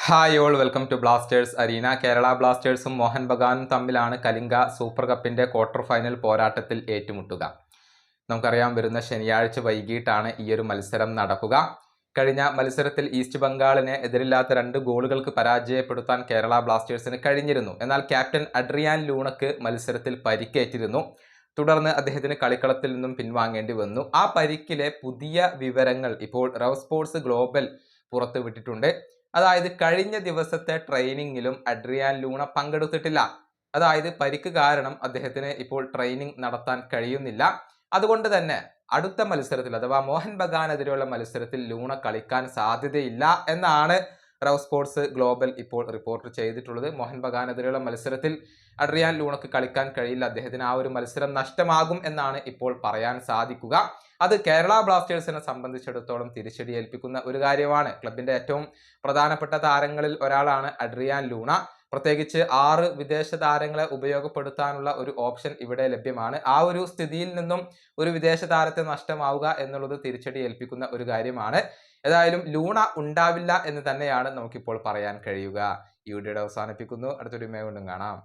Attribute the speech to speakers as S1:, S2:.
S1: Hi all welcome to Blasters Arena. Kerala ബ്ലാസ്റ്റേഴ്സും മോഹൻ ബഗാനും തമ്മിലാണ് കലിംഗ സൂപ്പർ കപ്പിന്റെ ക്വാർട്ടർ ഫൈനൽ പോരാട്ടത്തിൽ ഏറ്റുമുട്ടുക. നമുക്കറിയാം, വരുന്ന ശനിയാഴ്ച വൈകിട്ടാണ് ഈ ഒരു മത്സരം നടക്കുക. കഴിഞ്ഞ മത്സരത്തിൽ ഈസ്റ്റ് ബംഗാളിനെ എതിരില്ലാത്ത 2 ഗോളുകൾക്ക് പരാജയപ്പെടുത്താൻ കേരള ബ്ലാസ്റ്റേഴ്സിന് കഴിഞ്ഞിരുന്നു. എന്നാൽ ക്യാപ്റ്റൻ അഡ്രിയാൻ ലൂണക്ക് മത്സരത്തിൽ പരിക്കേറ്റിരുന്നു. തുടർന്ന് അദ്ദേഹത്തിന് കളിക്കളത്തിൽ നിന്നും പിൻവാങ്ങേണ്ടി വന്നു. ആ പരിക്കിലെ പുതിയ വിവരങ്ങൾ ഇപ്പോൾ റവ് സ്പോർട്സ് ഗ്ലോബൽ പുറത്തുവിട്ടിട്ടുണ്ട്. അതായത് കഴിഞ്ഞ ദിവസത്തെ ട്രെയിനിങ്ങിലും അഡ്രിയാൻ ലൂണ പങ്കെടുത്തിട്ടില്ല. അതായത് പരിക്ക് കാരണം അദ്ദേഹത്തിന് ഇപ്പോൾ ട്രെയിനിങ് നടത്താൻ കഴിയുന്നില്ല. അതുകൊണ്ട് തന്നെ അടുത്ത മത്സരത്തിൽ അഥവാ മോഹൻ ബഗാനെതിരെയുള്ള മത്സരത്തിൽ ലൂണ കളിക്കാൻ സാധ്യതയില്ല എന്നാണ് റവ് സ്പോർട്സ് ഗ്ലോബൽ ഇപ്പോൾ റിപ്പോർട്ട് ചെയ്തിട്ടുള്ളത്. മോഹൻ ബഗാനെതിരെയുള്ള മത്സരത്തിൽ അഡ്രിയാൻ ലൂണക്ക് കളിക്കാൻ കഴിയില്ല. അദ്ദേഹത്തിന് ആ ഒരു മത്സരം നഷ്ടമാകും എന്നാണ് ഇപ്പോൾ പറയാൻ സാധിക്കുക. അത് കേരള ബ്ലാസ്റ്റേഴ്സിനെ സംബന്ധിച്ചിടത്തോളം തിരിച്ചടി ഏൽപ്പിക്കുന്ന ഒരു കാര്യമാണ്. ക്ലബിന്റെ ഏറ്റവും പ്രധാനപ്പെട്ട താരങ്ങളിൽ ഒരാളാണ് അഡ്രിയാൻ ലൂണ. പ്രത്യേകിച്ച് 6 വിദേശ താരങ്ങളെ ഉപയോഗപ്പെടുത്താനുള്ള ഒരു ഓപ്ഷൻ ഇവിടെ ലഭ്യമാണ്. ആ ഒരു സ്ഥിതിയിൽ നിന്നും ഒരു വിദേശ താരത്തെ നഷ്ടമാവുക എന്നുള്ളത് തിരിച്ചടി ഏൽപ്പിക്കുന്ന ഒരു കാര്യമാണ്. ഏതായാലും ലൂണ ഉണ്ടാവില്ല എന്ന് തന്നെയാണ് നമുക്കിപ്പോൾ പറയാൻ കഴിയുക. ഈ വീഡിയോയുടെ അവസാനിപ്പിക്കുന്നു. അടുത്തൊരു വീഡിയോയിൽ വീണ്ടും കാണാം.